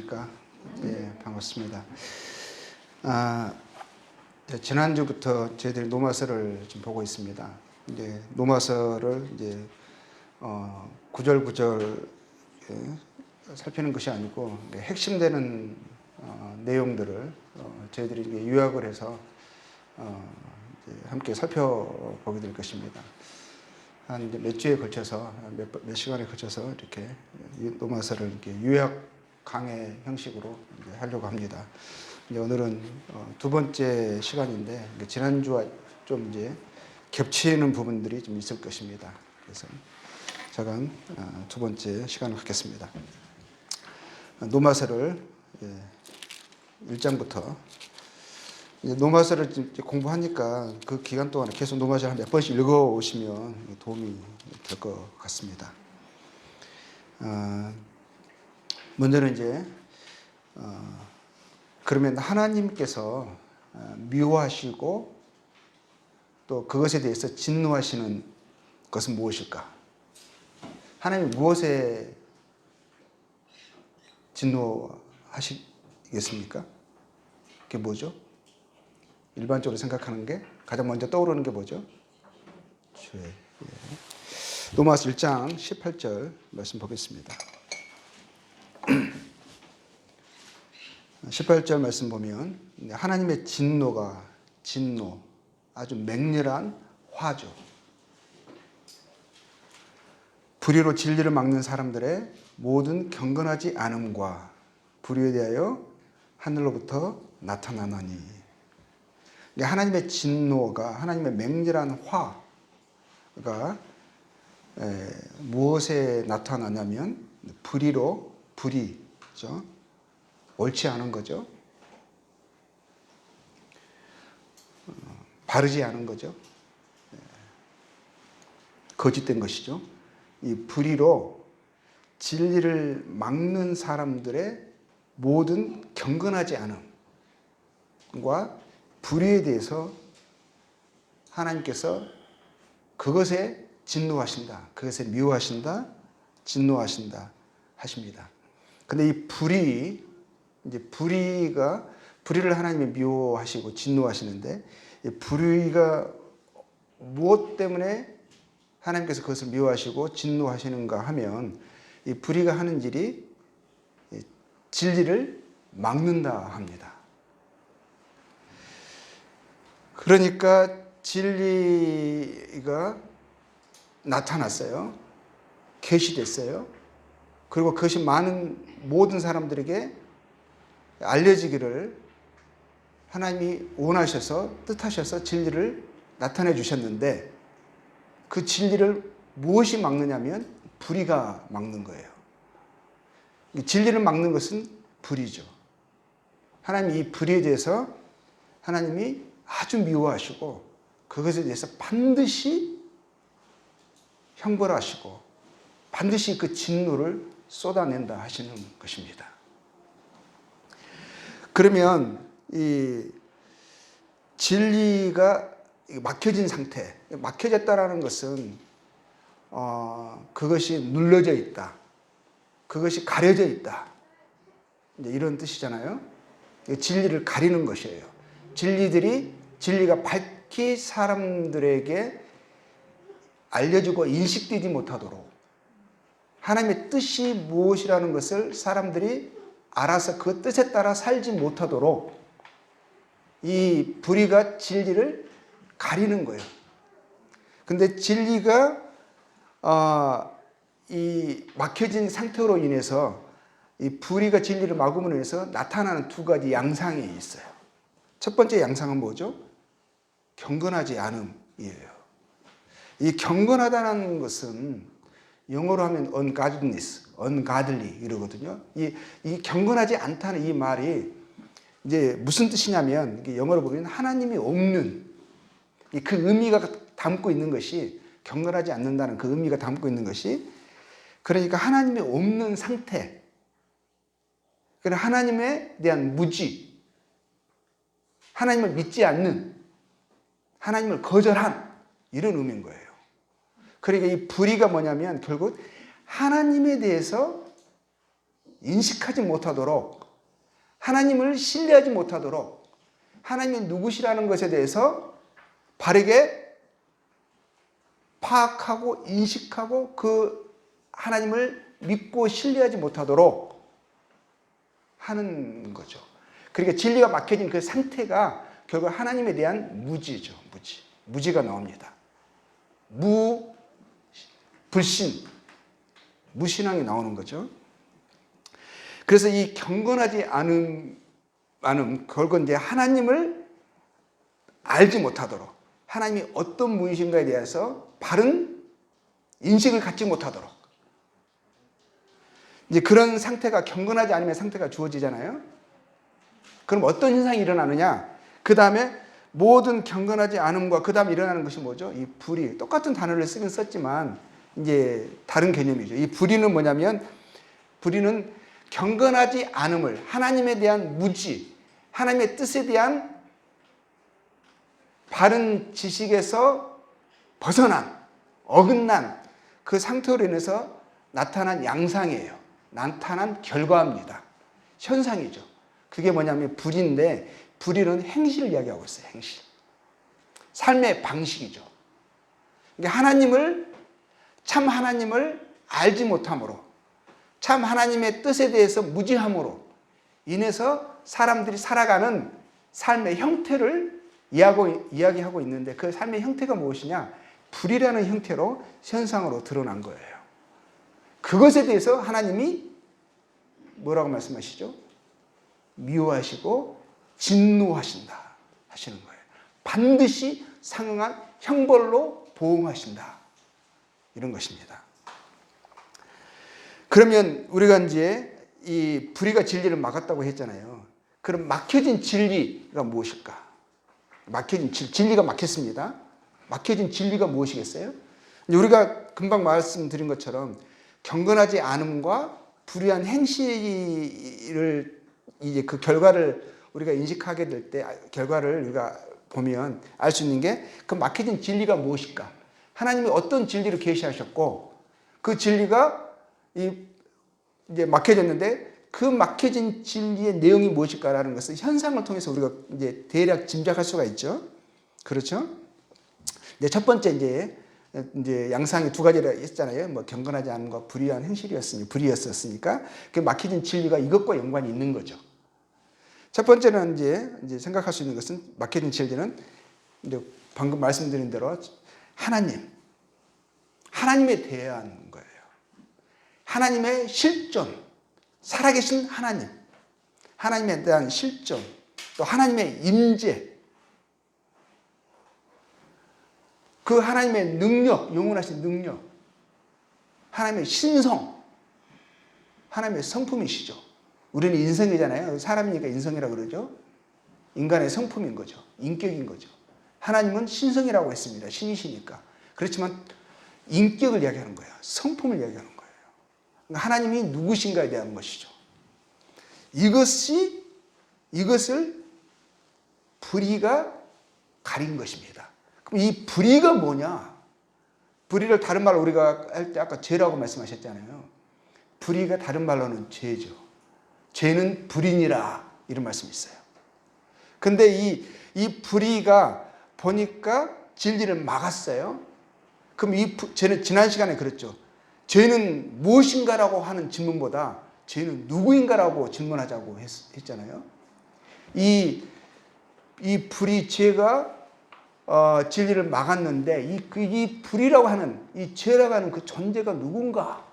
안녕하십니까. 예, 반갑습니다. 지난주부터 저희들이 노마서를 좀 보고 있습니다. 이제 노마서를 이제 구절 구절 살피는 것이 아니고 핵심되는 내용들을 저희들이 이제 요약을 해서 이제 함께 살펴보게 될 것입니다. 한 이제 몇 주에 걸쳐서 몇 시간에 걸쳐서 이렇게 노마서를 이렇게 요약 강의 형식으로 이제 하려고 합니다. 이제 오늘은 두 번째 시간인데 지난주와 좀 이제 겹치는 부분들이 좀 있을 것입니다. 그래서 잠깐 두 번째 시간을 갖겠습니다. 노마서를 1장부터 노마서를 공부하니까 그 기간 동안에 계속 노마서를 몇 번씩 읽어 오시면 도움이 될 것 같습니다. 먼저는 이제 그러면 하나님께서 미워하시고 또 그것에 대해서 진노하시는 것은 무엇일까? 하나님이 무엇에 진노하시겠습니까? 그게 뭐죠? 일반적으로 생각하는 게 가장 먼저 떠오르는 게 뭐죠? 죄. 로마서 1장 18절 말씀 보겠습니다. 18절 말씀 보면 하나님의 진노, 아주 맹렬한 화죠. 불의로 진리를 막는 사람들의 모든 경건하지 않음과 불의에 대하여 하늘로부터 나타나나니. 하나님의 진노가, 하나님의 맹렬한 화가 무엇에 나타나냐면 불의죠. 옳지 않은 거죠. 바르지 않은 거죠. 거짓된 것이죠. 이 불의로 진리를 막는 사람들의 모든 경건하지 않음과 불의에 대해서 하나님께서 그것에 진노하신다. 그것에 미워하신다. 진노하신다. 하십니다. 근데 이 불의를 하나님이 미워하시고 진노하시는데 이 불의가 무엇 때문에 하나님께서 그것을 미워하시고 진노하시는가 하면 이 불의가 하는 일이 진리를 막는다 합니다. 그러니까 진리가 나타났어요. 계시됐어요. 그리고 그것이 모든 사람들에게 알려지기를 하나님이 원하셔서 뜻하셔서 진리를 나타내 주셨는데 그 진리를 무엇이 막느냐면 불의가 막는 거예요. 진리를 막는 것은 불의죠. 하나님이 이 불의에 대해서 하나님이 아주 미워하시고 그것에 대해서 반드시 형벌하시고 반드시 그 진노를 쏟아낸다 하시는 것입니다. 그러면 이 진리가 막혀진 상태, 막혀졌다라는 것은 그것이 눌러져 있다, 그것이 가려져 있다, 이제 이런 뜻이잖아요. 진리를 가리는 것이에요. 진리가 밝히 사람들에게 알려지고 인식되지 못하도록 하나님의 뜻이 무엇이라는 것을 사람들이 알아서 그 뜻에 따라 살지 못하도록 이 불의가 진리를 가리는 거예요. 근데 진리가 이 막혀진 상태로 인해서 이 불의가 진리를 막음으로 인해서 나타나는 두 가지 양상이 있어요. 첫 번째 양상은 뭐죠? 경건하지 않음이에요. 이 경건하다는 것은 영어로 하면 ungodly 이러거든요. 이 경건하지 않다는 이 말이 이제 무슨 뜻이냐면 영어로 보면 하나님이 없는 그 의미가 담고 있는 것이 경건하지 않는다는 그 의미가 담고 있는 것이 그러니까 하나님이 없는 상태. 그러니까 하나님에 대한 무지, 하나님을 믿지 않는, 하나님을 거절한 이런 의미인 거예요. 그러니까 이 불의가 뭐냐면 결국 하나님에 대해서 인식하지 못하도록, 하나님을 신뢰하지 못하도록, 하나님이 누구시라는 것에 대해서 바르게 파악하고 인식하고 그 하나님을 믿고 신뢰하지 못하도록 하는 거죠. 그러니까 진리가 막혀진 그 상태가 결국 하나님에 대한 무지죠. 무지가 나옵니다. 불신, 무신앙이 나오는 거죠. 그래서 이 경건하지 않음, 결국 이제 하나님을 알지 못하도록, 하나님이 어떤 분이신가에 대해서 바른 인식을 갖지 못하도록, 이제 그런 상태가 경건하지 않으면 상태가 주어지잖아요. 그럼 어떤 현상이 일어나느냐? 그 다음에 모든 경건하지 않음과 그 다음에 일어나는 것이 뭐죠? 이 불의. 똑같은 단어를 쓰긴 썼지만 이제 다른 개념이죠. 이 불의는 뭐냐면, 불의는 경건하지 않음을, 하나님에 대한 무지, 하나님의 뜻에 대한 바른 지식에서 벗어난, 어긋난 그 상태로 인해서 나타난 양상이에요. 나타난 결과입니다. 현상이죠. 그게 뭐냐면 불의인데, 불의는 행실을 이야기하고 있어요. 행실. 삶의 방식이죠. 그러니까 참 하나님을 알지 못함으로, 참 하나님의 뜻에 대해서 무지함으로 인해서 사람들이 살아가는 삶의 형태를 이야기하고 있는데, 그 삶의 형태가 무엇이냐? 불이라는 형태로 현상으로 드러난 거예요. 그것에 대해서 하나님이 뭐라고 말씀하시죠? 미워하시고 진노하신다 하시는 거예요. 반드시 상응한 형벌로 보응하신다, 이런 것입니다. 그러면 우리가 이제 이 불의가 진리를 막았다고 했잖아요. 그럼 막혀진 진리가 무엇일까? 진리가 막혔습니다. 막혀진 진리가 무엇이겠어요? 우리가 금방 말씀드린 것처럼 경건하지 않음과 불의한 행실을, 이제 그 결과를 우리가 인식하게 될 때, 결과를 우리가 보면 알 수 있는 게, 그 막혀진 진리가 무엇일까? 하나님이 어떤 진리를 계시하셨고, 그 진리가 이제 막혀졌는데, 그 막혀진 진리의 내용이 무엇일까라는 것을 현상을 통해서 우리가 이제 대략 짐작할 수가 있죠. 그렇죠? 이제 첫 번째 이제 양상이 두 가지라 했잖아요. 뭐 경건하지 않음과 불의한 불의였었으니까 그 막혀진 진리가 이것과 연관이 있는 거죠. 첫 번째는 이제 생각할 수 있는 것은, 막혀진 진리는 이제 방금 말씀드린 대로 하나님에 대한 거예요. 하나님의 실존, 살아계신 하나님에 대한 실존, 또 하나님의 임재, 그 하나님의 능력, 영원하신 능력, 하나님의 신성, 하나님의 성품이시죠. 우리는 인성이잖아요. 사람이니까 인성이라고 그러죠. 인간의 성품인 거죠. 인격인 거죠. 하나님은 신성이라고 했습니다. 신이시니까. 그렇지만 인격을 이야기하는 거예요. 성품을 이야기하는 거예요. 하나님이 누구신가에 대한 것이죠. 이것을 불의가 가린 것입니다. 그럼 이 불의가 뭐냐? 불의를 다른 말로 우리가 할 때 아까 죄라고 말씀하셨잖아요. 불의가 다른 말로는 죄죠. 죄는 불이니라, 이런 말씀이 있어요. 근데 이 불의가 보니까 진리를 막았어요. 그럼 죄는, 지난 시간에 그랬죠. 죄는 무엇인가라고 하는 질문보다 죄는 누구인가라고 질문하자고 했잖아요. 이 불의, 죄가 진리를 막았는데, 이 불이라고 하는, 이 죄라고 하는 그 존재가 누군가,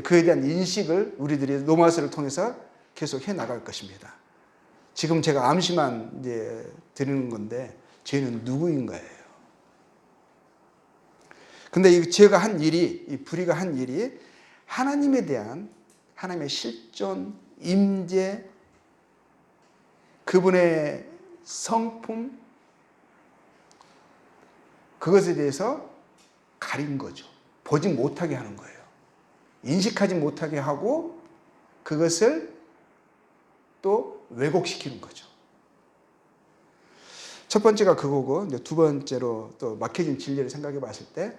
그에 대한 인식을 우리들이 로마서를 통해서 계속 해 나갈 것입니다. 지금 제가 암시만 이제 드리는 건데, 죄는 누구인 거예요. 근데 이 죄가 한 일이, 이 불의가 한 일이 하나님에 대한, 하나님의 실존, 임재, 그분의 성품, 그것에 대해서 가린 거죠. 보지 못하게 하는 거예요. 인식하지 못하게 하고 그것을 또 왜곡시키는 거죠. 첫 번째가 그거고, 이제 두 번째로 또 막혀진 진리를 생각해 봤을 때,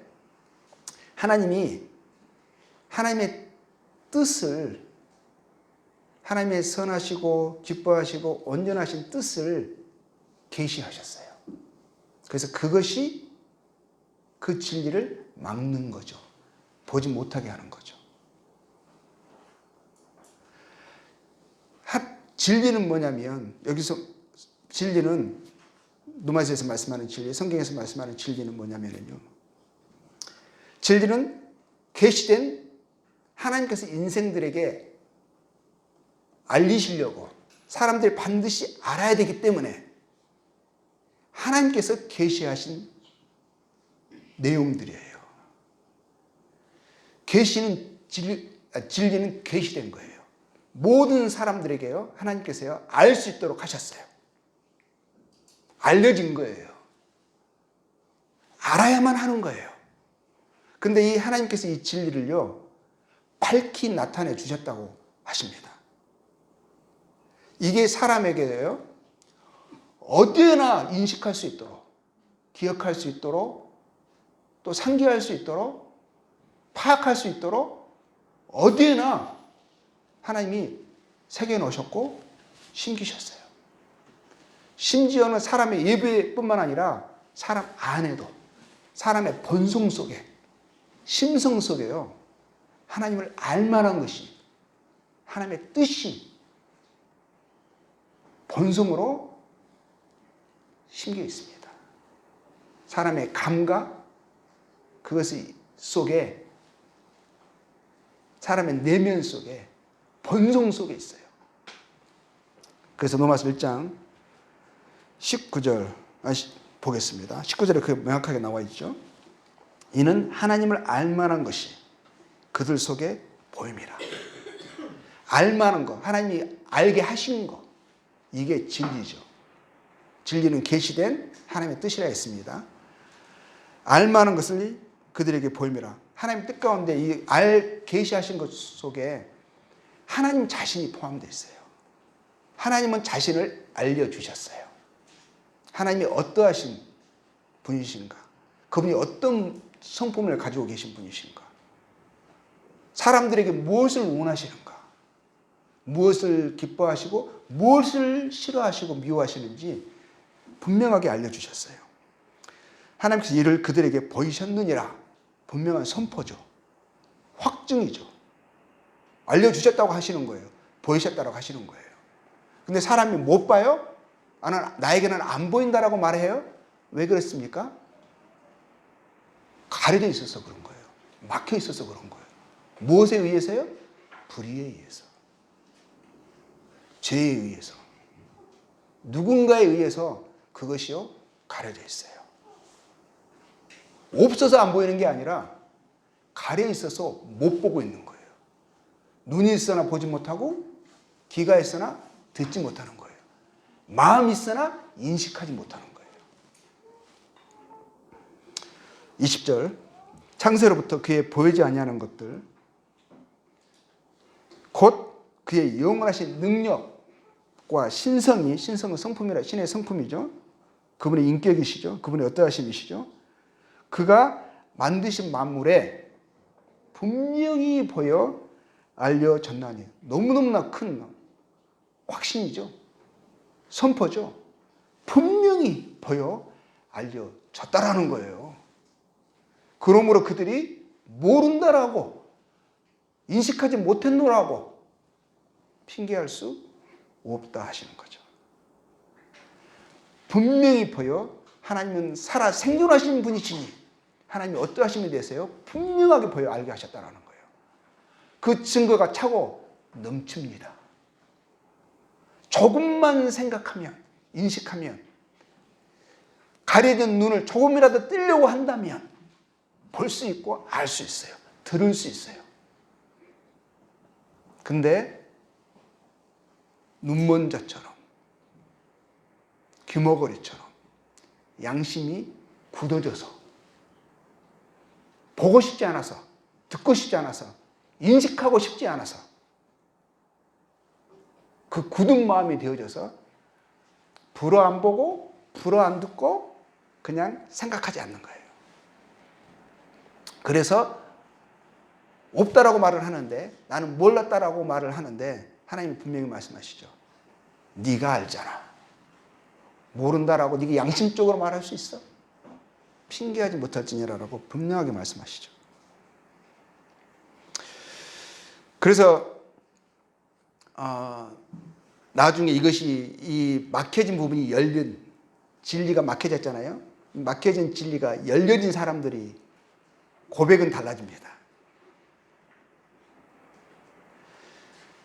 하나님의 뜻을, 하나님의 선하시고 기뻐하시고 온전하신 뜻을 계시하셨어요. 그래서 그것이 그 진리를 막는 거죠. 보지 못하게 하는 거죠. 진리는 뭐냐면, 여기서 진리는 누마서에서 말씀하는 진리, 성경에서 말씀하는 진리는 뭐냐면요, 진리는 계시된 하나님께서 인생들에게 알리시려고 사람들이 반드시 알아야 되기 때문에 하나님께서 계시하신 내용들이에요. 계시는 진리는 계시된 거예요. 모든 사람들에게요, 하나님께서요, 알 수 있도록 하셨어요. 알려진 거예요. 알아야만 하는 거예요. 근데 이 하나님께서 이 진리를요, 밝히 나타내 주셨다고 하십니다. 이게 사람에게요, 어디에나 인식할 수 있도록, 기억할 수 있도록, 또 상기할 수 있도록, 파악할 수 있도록 어디에나 하나님이 새겨 놓으셨고 심기셨어요. 심지어는 사람의 예배뿐만 아니라 사람 안에도, 사람의 본성 속에, 심성 속에요, 하나님을 알만한 것이, 하나님의 뜻이 본성으로 심겨 있습니다. 사람의 감각, 그것 속에, 사람의 내면 속에, 본성 속에 있어요. 그래서 로마서 1장 19절 보겠습니다. 19절에 그 명확하게 나와 있죠. 이는 하나님을 알만한 것이 그들 속에 보임이라. 알만한 것, 하나님이 알게 하신 것, 이게 진리죠. 진리는 계시된 하나님의 뜻이라 했습니다. 알만한 것을 그들에게 보임이라. 하나님 뜻 가운데 이 계시하신 것 속에 하나님 자신이 포함되어 있어요. 하나님은 자신을 알려주셨어요. 하나님이 어떠하신 분이신가? 그분이 어떤 성품을 가지고 계신 분이신가? 사람들에게 무엇을 원하시는가? 무엇을 기뻐하시고 무엇을 싫어하시고 미워하시는지 분명하게 알려주셨어요. 하나님께서 이를 그들에게 보이셨느니라. 분명한 선포죠. 확증이죠. 알려주셨다고 하시는 거예요. 보이셨다고 하시는 거예요. 근데 사람이 못 봐요? 나에게는 안 보인다라고 말해요? 왜 그랬습니까? 가려져 있어서 그런 거예요. 막혀 있어서 그런 거예요. 무엇에 의해서요? 불의에 의해서. 죄에 의해서. 누군가에 의해서 그것이요, 가려져 있어요. 없어서 안 보이는 게 아니라 가려 있어서 못 보고 있는 거예요. 눈이 있으나 보지 못하고, 귀가 있으나 듣지 못하는 거예요. 마음이 있으나 인식하지 못하는 거예요. 20절, 창세로부터 그의 보이지 아니하는 것들, 곧 그의 영원하신 능력과 신성은 성품이라, 신의 성품이죠. 그분의 인격이시죠. 그분의 어떠하심이시죠. 그가 만드신 만물에 분명히 보여 알려졌나니. 너무너무나 큰 확신이죠. 선포죠. 분명히 보여 알려졌다라는 거예요. 그러므로 그들이 모른다라고, 인식하지 못했노라고 핑계할 수 없다 하시는 거죠. 분명히 보여, 하나님은 살아 생존하신 분이시니 하나님이 어떠하심에 대해서요, 분명하게 보여 알게 하셨다는 거예요. 그 증거가 차고 넘칩니다. 조금만 생각하면, 인식하면, 가려진 눈을 조금이라도 뜨려고 한다면 볼 수 있고 알 수 있어요. 들을 수 있어요. 근데 눈먼 자처럼, 귀머거리처럼 양심이 굳어져서, 보고 싶지 않아서, 듣고 싶지 않아서, 인식하고 싶지 않아서, 그 굳은 마음이 되어져서 불어 안 보고 불어 안 듣고 그냥 생각하지 않는 거예요. 그래서 없다라고 말을 하는데, 나는 몰랐다라고 말을 하는데 하나님이 분명히 말씀하시죠. 네가 알잖아. 모른다라고 네가 양심적으로 말할 수 있어? 핑계하지 못할지니라라고 분명하게 말씀하시죠. 그래서 나중에 이것이 이 막혀진 부분이 열린, 진리가 막혀졌잖아요. 막혀진 진리가 열려진 사람들이 고백은 달라집니다.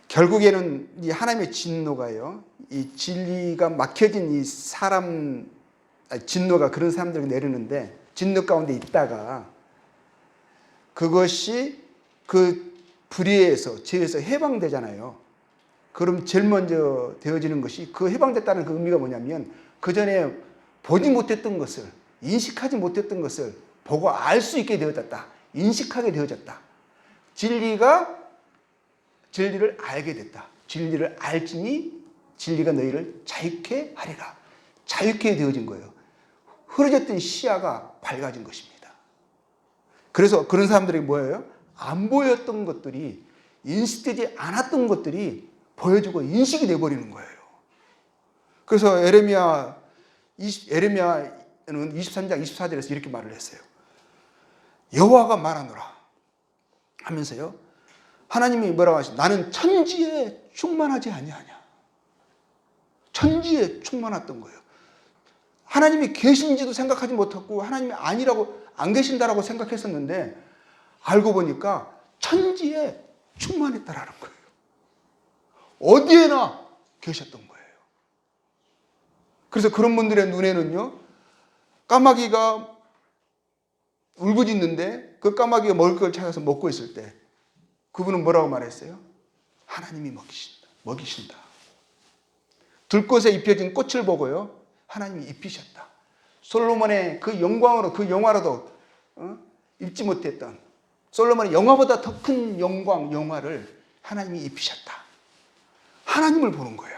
결국에는 이 하나님의 진노가요, 이 진리가 막혀진 이 사람, 진노가 그런 사람들에게 내리는데, 진노 가운데 있다가 그것이 그 불의에서, 죄에서 해방되잖아요. 그럼 제일 먼저 되어지는 것이, 그 해방됐다는 그 의미가 뭐냐면, 그 전에 보지 못했던 것을, 인식하지 못했던 것을 보고 알 수 있게 되어졌다. 인식하게 되어졌다. 진리를 알게 됐다. 진리를 알지니 진리가 너희를 자유케 하리라. 자유케 되어진 거예요. 흐려졌던 시야가 밝아진 것입니다. 그래서 그런 사람들이 뭐예요? 안 보였던 것들이, 인식되지 않았던 것들이 보여지고 인식이 돼버리는 거예요. 그래서 에레미야는 23장 24절에서 이렇게 말을 했어요. 여호와가 말하노라 하면서요, 하나님이 뭐라고 하시죠? 나는 천지에 충만하지 아니하냐. 천지에 충만했던 거예요. 하나님이 계신지도 생각하지 못했고, 하나님이 아니라고, 안 계신다라고 생각했었는데, 알고 보니까 천지에 충만했다라는 거예요. 어디에나 계셨던 거예요. 그래서 그런 분들의 눈에는요, 까마귀가 울부짖는데 그 까마귀가 먹을 걸 찾아서 먹고 있을 때 그분은 뭐라고 말했어요? 하나님이 먹이신다. 들꽃에 입혀진 꽃을 보고요, 하나님이 입히셨다. 솔로몬의 그 영광으로, 그 영화로도 입지 못했던, 솔로몬의 영화보다 더 큰 영광, 영화를 하나님이 입히셨다. 하나님을 보는 거예요.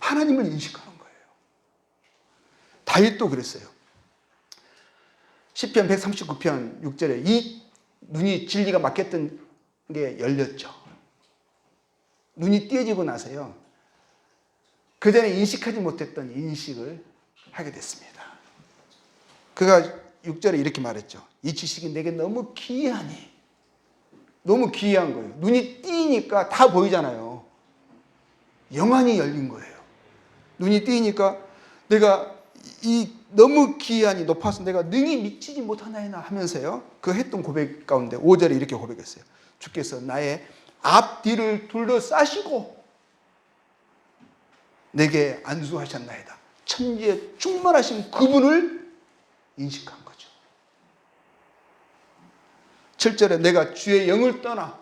하나님을 인식하는 거예요. 다윗도 그랬어요. 시편 139편 6절에 이 눈이, 진리가 막혔던 게 열렸죠. 눈이 띄어지고 나서요, 그전에 인식하지 못했던 인식을 하게 됐습니다. 그가 6절에 이렇게 말했죠. 이 지식이 내게 너무 기이하니. 너무 기이한 거예요. 눈이 띄니까 다 보이잖아요. 영안이 열린 거예요. 눈이 띄니까 내가 이 너무 기이하니 높아서 내가 능히 미치지 못하나이나 하면서요, 그 했던 고백 가운데 5절에 이렇게 고백했어요. 주께서 나의 앞뒤를 둘러싸시고 내게 안수하셨나이다. 천지에 충만하신 그분을 인식한 거죠. 7절에 내가 주의 영을 떠나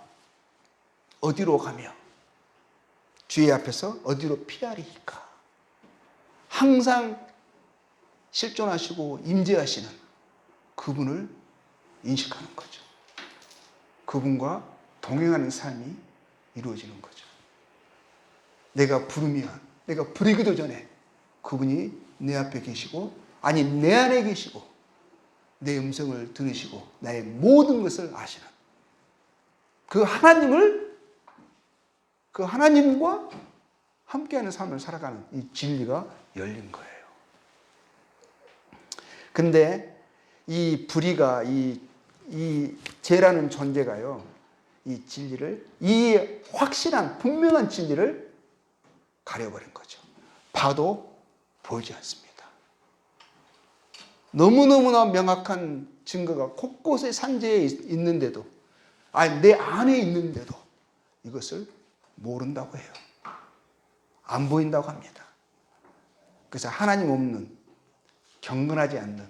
어디로 가며 주의 앞에서 어디로 피하리까. 항상 실존하시고 임재하시는 그분을 인식하는 거죠. 그분과 동행하는 삶이 이루어지는 거죠. 내가 부르면, 내가 부르기도 전에 그분이 내 앞에 계시고, 아니 내 안에 계시고, 내 음성을 들으시고 나의 모든 것을 아시는 그 하나님과 함께하는 삶을 살아가는 이 진리가 열린 거예요. 근데 이 불의가, 이 죄라는 존재가요, 이 진리를, 이 확실한 분명한 진리를 가려버린 거죠. 봐도 보이지 않습니다. 너무너무나 명확한 증거가 곳곳에 산재에 있는데도, 아니 내 안에 있는데도 이것을 모른다고 해요. 안 보인다고 합니다. 그래서 하나님 없는, 경건하지 않는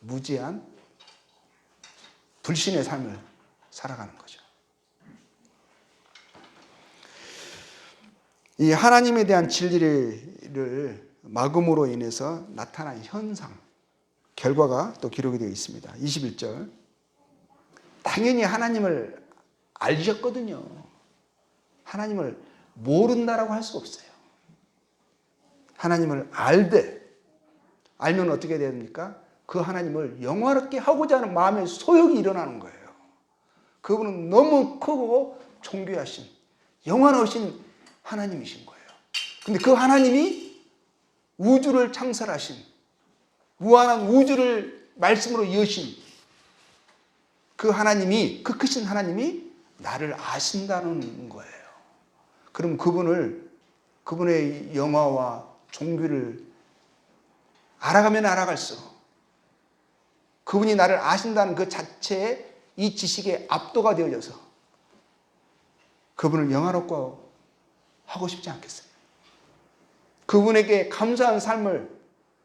무지한 불신의 삶을 살아가는 거죠. 이 하나님에 대한 진리를 막음으로 인해서 나타난 현상, 결과가 또 기록이 되어 있습니다. 21절. 당연히 하나님을 알셨거든요. 하나님을 모른다라고 할 수가 없어요. 하나님을 알면 어떻게 됩니까? 그 하나님을 영화롭게 하고자 하는 마음의 소욕이 일어나는 거예요. 그분은 너무 크고 존귀하신 영원하신 하나님이신 거예요. 근데 그 하나님이 우주를 창설하신, 무한한 우주를 말씀으로 여신 그 하나님이, 그 크신 하나님이 나를 아신다는 거예요. 그럼 그분의 영화와 존귀를 알아가면 알아갈수록 그분이 나를 아신다는 그 자체에 이 지식에 압도가 되어져서 그분을 영화롭고 하고 싶지 않겠어요. 그분에게 감사한 삶을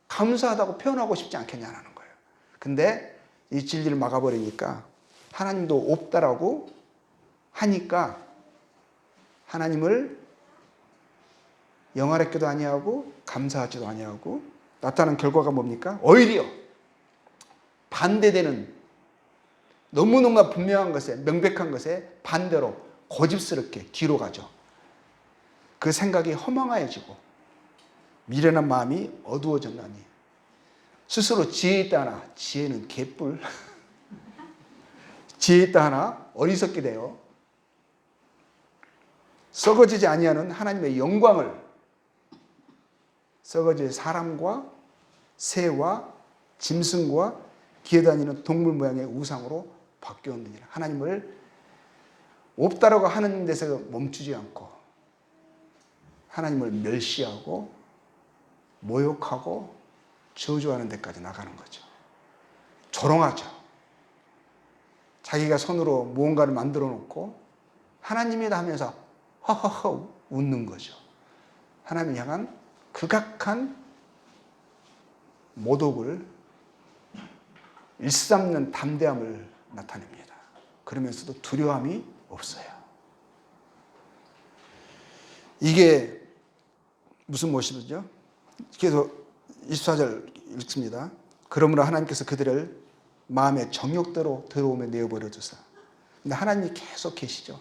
감사하다고 표현하고 싶지 않겠냐는 거예요. 근데 이 진리를 막아버리니까 하나님도 없다라고 하니까 하나님을 영화롭게도 아니하고 감사하지도 아니하고 나타난 결과가 뭡니까? 오히려 반대되는 너무너무 분명한 것에, 명백한 것에 반대로 고집스럽게 뒤로 가죠. 그 생각이 허망해지고 미련한 마음이 어두워졌나니 스스로 지혜 있다 하나 지혜는 개뿔 지혜 있다 하나 어리석게 되어 썩어지지 아니하는 하나님의 영광을 썩어질 사람과 새와 짐승과 기어다니는 동물 모양의 우상으로 바뀌었느니라. 하나님을 없다라고 하는 데서 멈추지 않고 하나님을 멸시하고 모욕하고 저주하는 데까지 나가는 거죠. 조롱하죠. 자기가 손으로 무언가를 만들어 놓고 하나님이다 하면서 허허허 웃는 거죠. 하나님을 향한 극악한 모독을 일삼는 담대함을 나타냅니다. 그러면서도 두려움이 없어요. 이게 무슨 모습이죠? 계속 24절 읽습니다. 그러므로 하나님께서 그들을 마음의 정욕대로 들어오며 내어버려 주사. 근데 하나님이 계속 계시죠.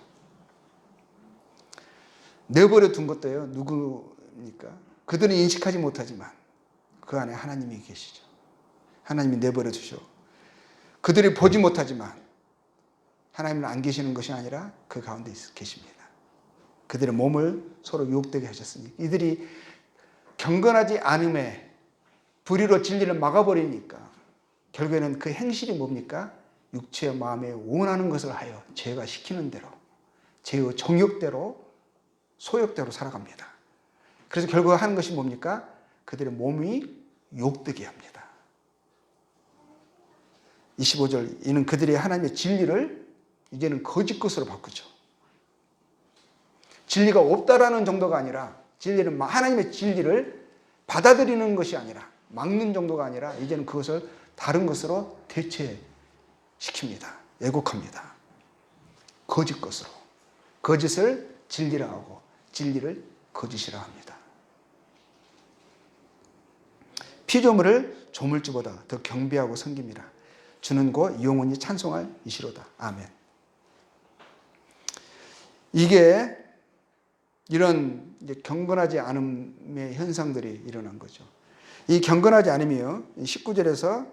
내버려 둔 것도요. 누구니까? 그들은 인식하지 못하지만 그 안에 하나님이 계시죠. 하나님이 내버려 두셔. 그들이 보지 못하지만 하나님은 안 계시는 것이 아니라 그 가운데 계십니다. 그들의 몸을 서로 유혹되게 하셨으니 이들이 경건하지 않음에 불의로 진리를 막아버리니까 결국에는 그 행실이 뭡니까? 육체의 마음에 원하는 것을 하여 죄가 시키는 대로 죄의 정욕대로 소욕대로 살아갑니다. 그래서 결국 하는 것이 뭡니까? 그들의 몸이 욕되게 합니다. 25절 이는 그들이 하나님의 진리를 이제는 거짓 것으로 바꾸죠. 진리가 없다라는 정도가 아니라 진리는 하나님의 진리를 받아들이는 것이 아니라 막는 정도가 아니라 이제는 그것을 다른 것으로 대체시킵니다. 왜곡합니다. 거짓 것으로. 거짓을 진리라 하고 진리를 거짓이라 합니다. 피조물을 조물주보다 더 경배하고 섬깁니다. 주는 곧 영원히 찬송할 이시로다. 아멘. 이게 이런 이제 경건하지 않음의 현상들이 일어난 거죠. 이 경건하지 않음이요. 19절에서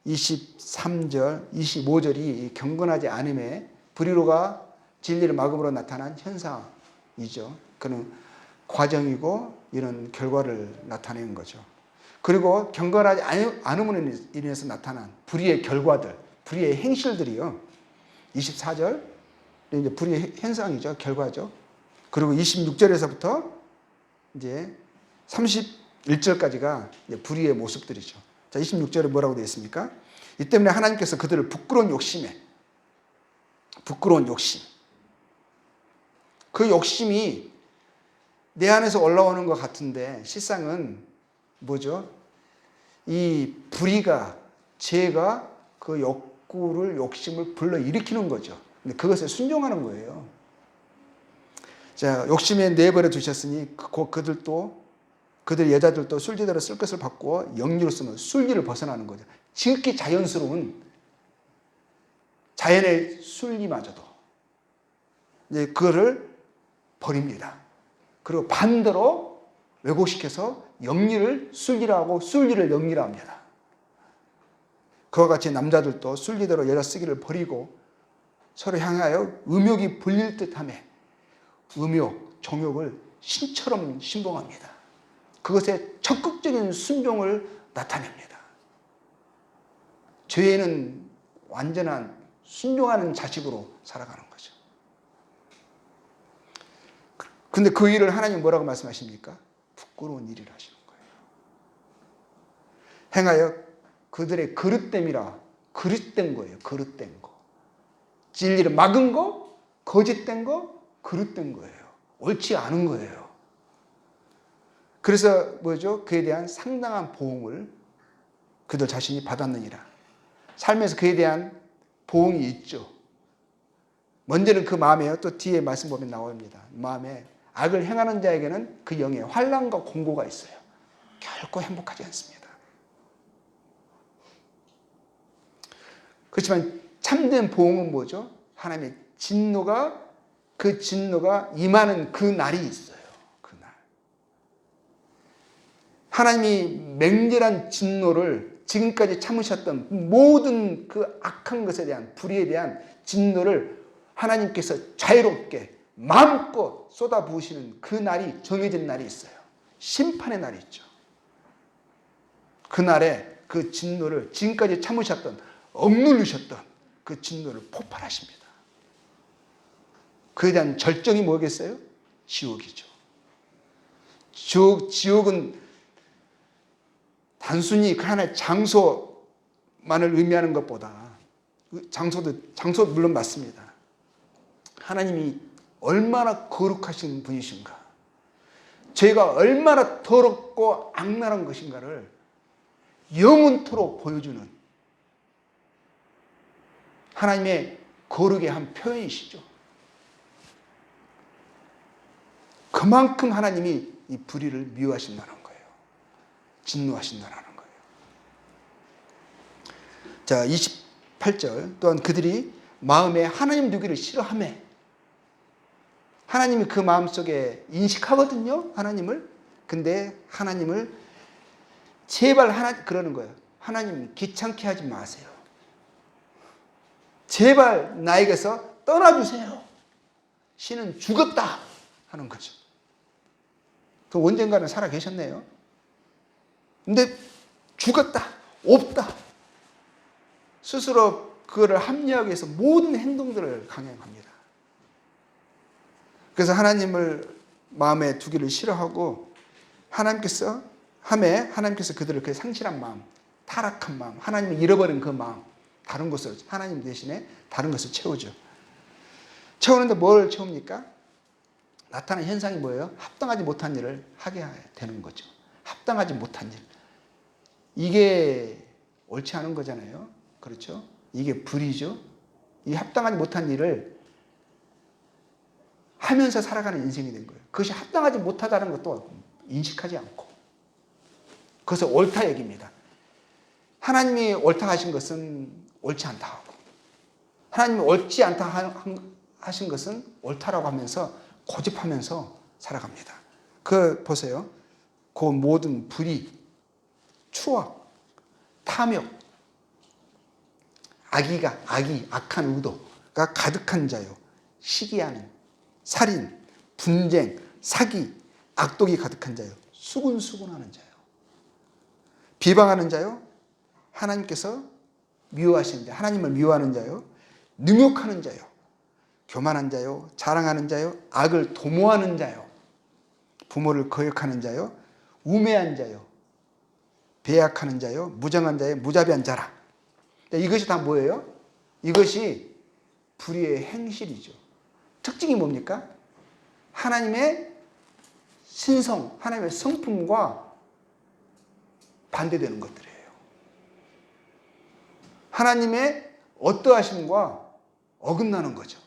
23절, 25절이 이 경건하지 않음의 불의로가 진리를 막음으로 나타난 현상이죠. 그는 과정이고 이런 결과를 나타내는 거죠. 그리고 경건하지 않음으로 인해서 나타난 불의의 결과들, 불의의 행실들이요. 24절, 이제 불의의 현상이죠. 결과죠. 그리고 26절에서부터 이제 31절까지가 이제 불의의 모습들이죠. 자, 26절에 뭐라고 되어 있습니까? 이 때문에 하나님께서 그들을 부끄러운 욕심, 그 욕심이 내 안에서 올라오는 것 같은데 실상은 뭐죠? 이 불의가, 죄가 그 욕심을 불러일으키는 거죠. 근데 그것에 순종하는 거예요. 자, 욕심에 내버려 두셨으니 그들 여자들도 술지대로 쓸 것을 바꾸어 영리로 쓰면 술기를 벗어나는 거죠. 지극히 자연스러운 자연의 술기마저도 이제 그거를 버립니다. 그리고 반대로 왜곡시켜서 영리를 술기라 하고 술기를 영리라 합니다. 그와 같이 남자들도 술기대로 여자 쓰기를 버리고 서로 향하여 음욕이 불릴 듯하며 음욕, 정욕을 신처럼 신봉합니다. 그것에 적극적인 순종을 나타냅니다. 죄에는 완전한 순종하는 자식으로 살아가는 거죠. 근데 그 일을 하나님 뭐라고 말씀하십니까? 부끄러운 일이라 하시는 거예요. 행하여 그들의 그릇됨이라. 그릇된 거예요. 그릇된 거. 진리를 막은 거, 거짓된 거, 그릇된 거예요. 옳지 않은 거예요. 그래서 뭐죠? 그에 대한 상당한 보응을 그들 자신이 받았느니라. 삶에서 그에 대한 보응이 있죠. 먼저는 그 마음에요. 또 뒤에 말씀 보면 나옵니다. 마음에 악을 행하는 자에게는 그 영에 환난과 공고가 있어요. 결코 행복하지 않습니다. 그렇지만 참된 보응은 뭐죠? 하나님의 진노가 그 진노가 임하는 그 날이 있어요. 그 날. 하나님이 맹렬한 진노를 지금까지 참으셨던 모든 그 악한 것에 대한 불의에 대한 진노를 하나님께서 자유롭게 마음껏 쏟아부으시는 그 날이 정해진 날이 있어요. 심판의 날이 있죠. 그날에 그 진노를 지금까지 참으셨던 억누르셨던 그 진노를 폭발하십니다. 그에 대한 절정이 뭐겠어요? 지옥이죠. 지옥은 단순히 그 하나의 장소만을 의미하는 것보다 장소 물론 맞습니다. 하나님이 얼마나 거룩하신 분이신가, 죄가 얼마나 더럽고 악랄한 것인가를 영원토록 보여주는 하나님의 거룩의 한 표현이시죠. 그만큼 하나님이 이 불의를 미워하신다는 거예요. 진노하신다는 거예요. 자, 28절 또한 그들이 마음에 하나님 두기를 싫어하며, 하나님이 그 마음속에 인식하거든요. 하나님을. 근데 하나님을 제발 그러는 거예요. 하나님 귀찮게 하지 마세요. 제발 나에게서 떠나주세요. 신은 죽었다 하는 거죠. 그 언젠가는 살아 계셨네요. 근데 죽었다, 없다. 스스로 그거를 합리하기 위해서 모든 행동들을 강행합니다. 그래서 하나님을 마음에 두기를 싫어하고 하나님께서 그들을 그 상실한 마음, 타락한 마음, 하나님을 잃어버린 그 마음, 다른 것을 하나님 대신에 다른 것을 채우죠. 채우는데 뭘 채웁니까? 나타나는 현상이 뭐예요? 합당하지 못한 일을 하게 되는 거죠. 합당하지 못한 일. 이게 옳지 않은 거잖아요. 그렇죠? 이게 불의죠. 이 합당하지 못한 일을 하면서 살아가는 인생이 된 거예요. 그것이 합당하지 못하다는 것도 인식하지 않고 그것을 옳다 여깁니다. 하나님이 옳다 하신 것은 옳지 않다 하고, 하나님이 옳지 않다 하신 것은 옳다라고 하면서 고집하면서 살아갑니다. 그 보세요. 그 모든 불의, 추악, 탐욕, 악한 의도가 가득한 자요. 시기하는, 살인, 분쟁, 사기, 악독이 가득한 자요. 수군수군하는 자요. 비방하는 자요. 하나님께서 미워하시는 자, 하나님을 미워하는 자요. 능욕하는 자요. 교만한 자요. 자랑하는 자요. 악을 도모하는 자요. 부모를 거역하는 자요. 우매한 자요. 배약하는 자요. 무정한 자요. 무자비한 자라. 이것이 다 뭐예요? 이것이 불의의 행실이죠. 특징이 뭡니까? 하나님의 신성, 하나님의 성품과 반대되는 것들이에요. 하나님의 어떠하심과 어긋나는 거죠.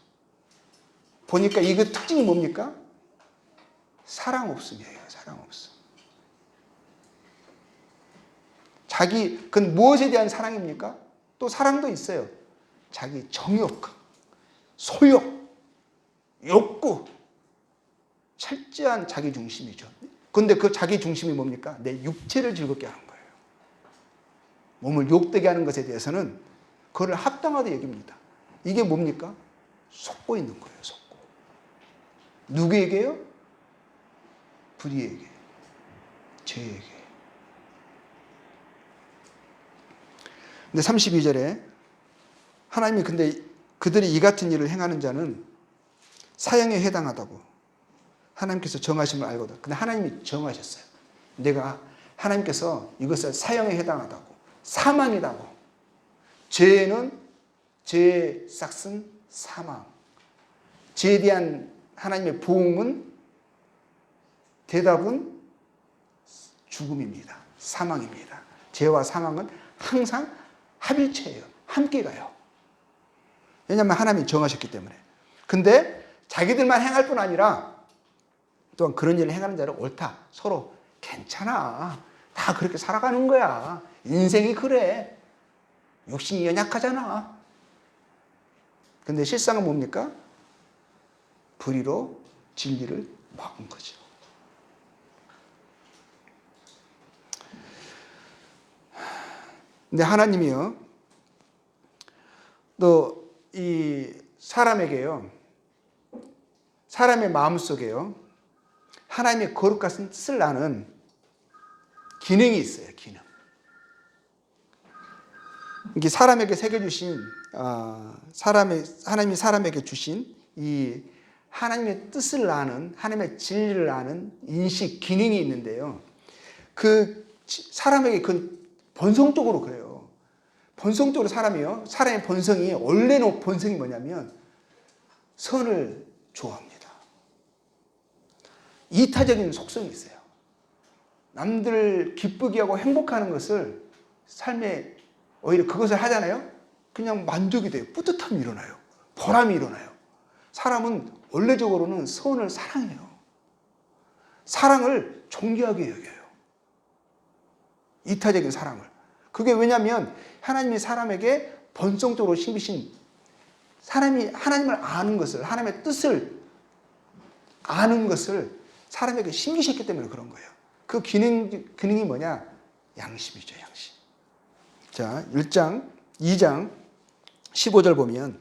보니까 이거 특징이 뭡니까? 사랑 없음이에요. 사랑 없음. 그건 무엇에 대한 사랑입니까? 또 사랑도 있어요. 자기 정욕, 소욕, 욕구, 철저한 자기 중심이죠. 그런데 그 자기 중심이 뭡니까? 내 육체를 즐겁게 하는 거예요. 몸을 욕되게 하는 것에 대해서는 그걸 합당하다 여깁니다. 이게 뭡니까? 속고 있는 거예요. 속고. 누구에게요? 불의에게, 죄에게. 근데 32절에 하나님이 근데 그들이 이 같은 일을 행하는 자는 사형에 해당하다고 하나님께서 정하심을 알거든. 근데 하나님이 정하셨어요. 내가 하나님께서 이것을 사형에 해당하다고, 사망이라고. 죄는 죄의 싹은 사망. 죄에 대한 하나님의 보응은, 대답은 죽음입니다. 사망입니다. 죄와 사망은 항상 합일체예요. 함께 가요. 왜냐하면 하나님이 정하셨기 때문에. 근데 자기들만 행할 뿐 아니라 또한 그런 일을 행하는 자를 옳다. 서로 괜찮아. 다 그렇게 살아가는 거야. 인생이 그래. 욕심이 연약하잖아. 근데 실상은 뭡니까? 불의로 진리를 막은 거죠. 근데 하나님이요, 또 이 사람에게요, 사람의 마음속에요, 하나님의 거룩한 뜻을 아는 기능이 있어요. 기능. 이게 사람에게 새겨주신, 하나님이 사람에게 주신 이 하나님의 뜻을 아는, 하나님의 진리를 아는 인식 기능이 있는데요. 그 사람에게 그 본성적으로 그래요. 본성적으로 사람이요, 사람의 본성이, 원래는 본성이 뭐냐면 선을 좋아합니다. 이타적인 속성이 있어요. 남들 기쁘게 하고 행복하는 것을 삶에 오히려 그것을 하잖아요. 그냥 만족이 돼요. 뿌듯함이 일어나요. 보람이 일어나요. 사람은 원래적으로는 선을 사랑해요. 사랑을 존귀하게 여겨요. 이타적인 사랑을. 그게 왜냐하면 하나님이 사람에게 본성적으로 심기신, 사람이 하나님을 아는 것을, 하나님의 뜻을 아는 것을 사람에게 심기셨기 때문에 그런 거예요. 그 기능이 뭐냐? 양심이죠, 양심. 자, 1장, 2장 15절 보면,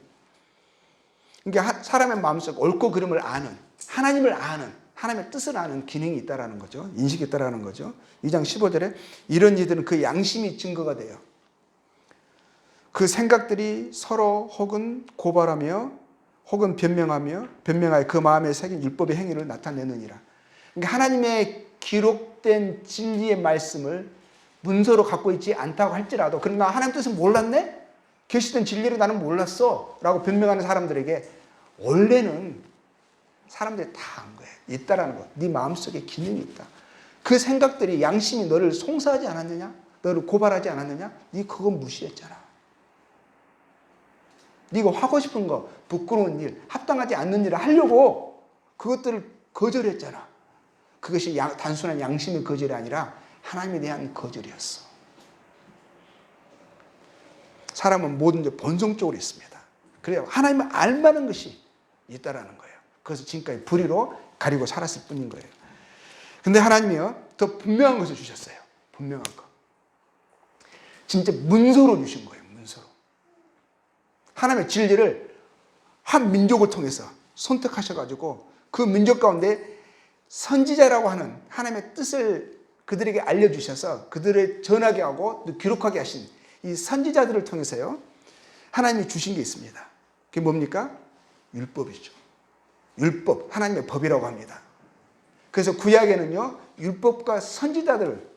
그러니까 사람의 마음속 옳고 그름을 아는, 하나님을 아는, 하나님의 뜻을 아는 기능이 있다라는 거죠. 인식이 있다라는 거죠. 2장 15절에 이런 이들은 그 양심이 증거가 돼요. 그 생각들이 서로 혹은 고발하며 혹은 변명하여 그 마음에 새긴 율법의 행위를 나타내느니라. 그러니까 하나님의 기록된 진리의 말씀을 문서로 갖고 있지 않다고 할지라도, 그러나 하나님 뜻은 몰랐네? 계시된 진리를 나는 몰랐어 라고 변명하는 사람들에게 원래는 사람들이 다 안 거예요. 있다라는 거. 네 마음속에 기능이 있다. 그 생각들이, 양심이 너를 송사하지 않았느냐? 너를 고발하지 않았느냐? 네 그거 무시했잖아. 네가 하고 싶은 거, 부끄러운 일, 합당하지 않는 일을 하려고 그것들을 거절했잖아. 그것이 단순한 양심의 거절이 아니라 하나님에 대한 거절이었어. 사람은 뭐든지 본성적으로 있습니다. 그래요. 하나님을 알만한 것이 있다라는 거예요. 그래서 지금까지 불의로 가리고 살았을 뿐인 거예요. 근데 하나님이요, 더 분명한 것을 주셨어요. 분명한 거. 진짜 문서로 주신 거예요. 문서로. 하나님의 진리를 한 민족을 통해서 선택하셔가지고 그 민족 가운데 선지자라고 하는 하나님의 뜻을 그들에게 알려주셔서 그들을 전하게 하고 기록하게 하신 이 선지자들을 통해서요, 하나님이 주신 게 있습니다. 그게 뭡니까? 율법이죠. 율법, 하나님의 법이라고 합니다. 그래서 구약에는요, 율법과 선지자들,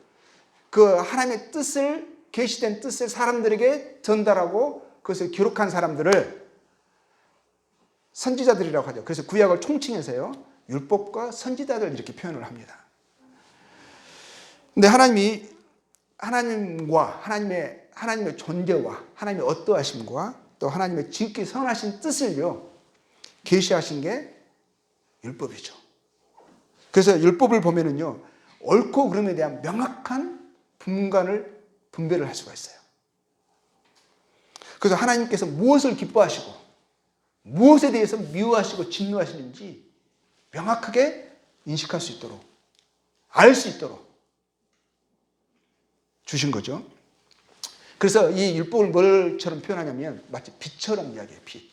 그 하나님의 뜻을, 계시된 뜻을 사람들에게 전달하고 그것을 기록한 사람들을 선지자들이라고 하죠. 그래서 구약을 총칭해서요, 율법과 선지자들 이렇게 표현을 합니다. 근데 하나님과 하나님의 존재와 하나님의 어떠하심과 또 하나님의 지극히 선하신 뜻을요, 계시하신 게 율법이죠. 그래서 율법을 보면은요, 옳고 그름에 대한 명확한 분배를 할 수가 있어요. 그래서 하나님께서 무엇을 기뻐하시고 무엇에 대해서 미워하시고 진노하시는지 명확하게 인식할 수 있도록, 알 수 있도록 주신 거죠. 그래서 이 율법을 뭘처럼 표현하냐면 마치 빛처럼 이야기해요. 빛.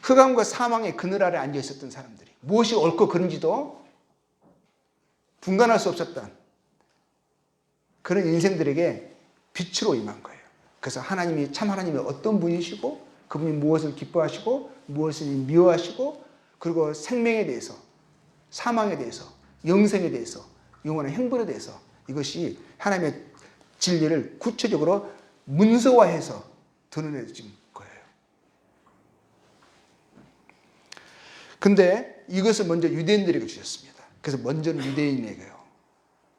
흑암과 사망의 그늘 아래 앉아 있었던 사람들이 무엇이 옳고 그른지도 분간할 수 없었던 그런 인생들에게 빛으로 임한 거예요. 그래서 하나님이 참 하나님이 어떤 분이시고 그분이 무엇을 기뻐하시고 무엇을 미워하시고 그리고 생명에 대해서 사망에 대해서 영생에 대해서 영원한 행복에 대해서 이것이 하나님의 진리를 구체적으로 문서화해서 드러내준 거예요. 근데 이것을 먼저 유대인들에게 주셨습니다. 그래서 먼저는 유대인에게요.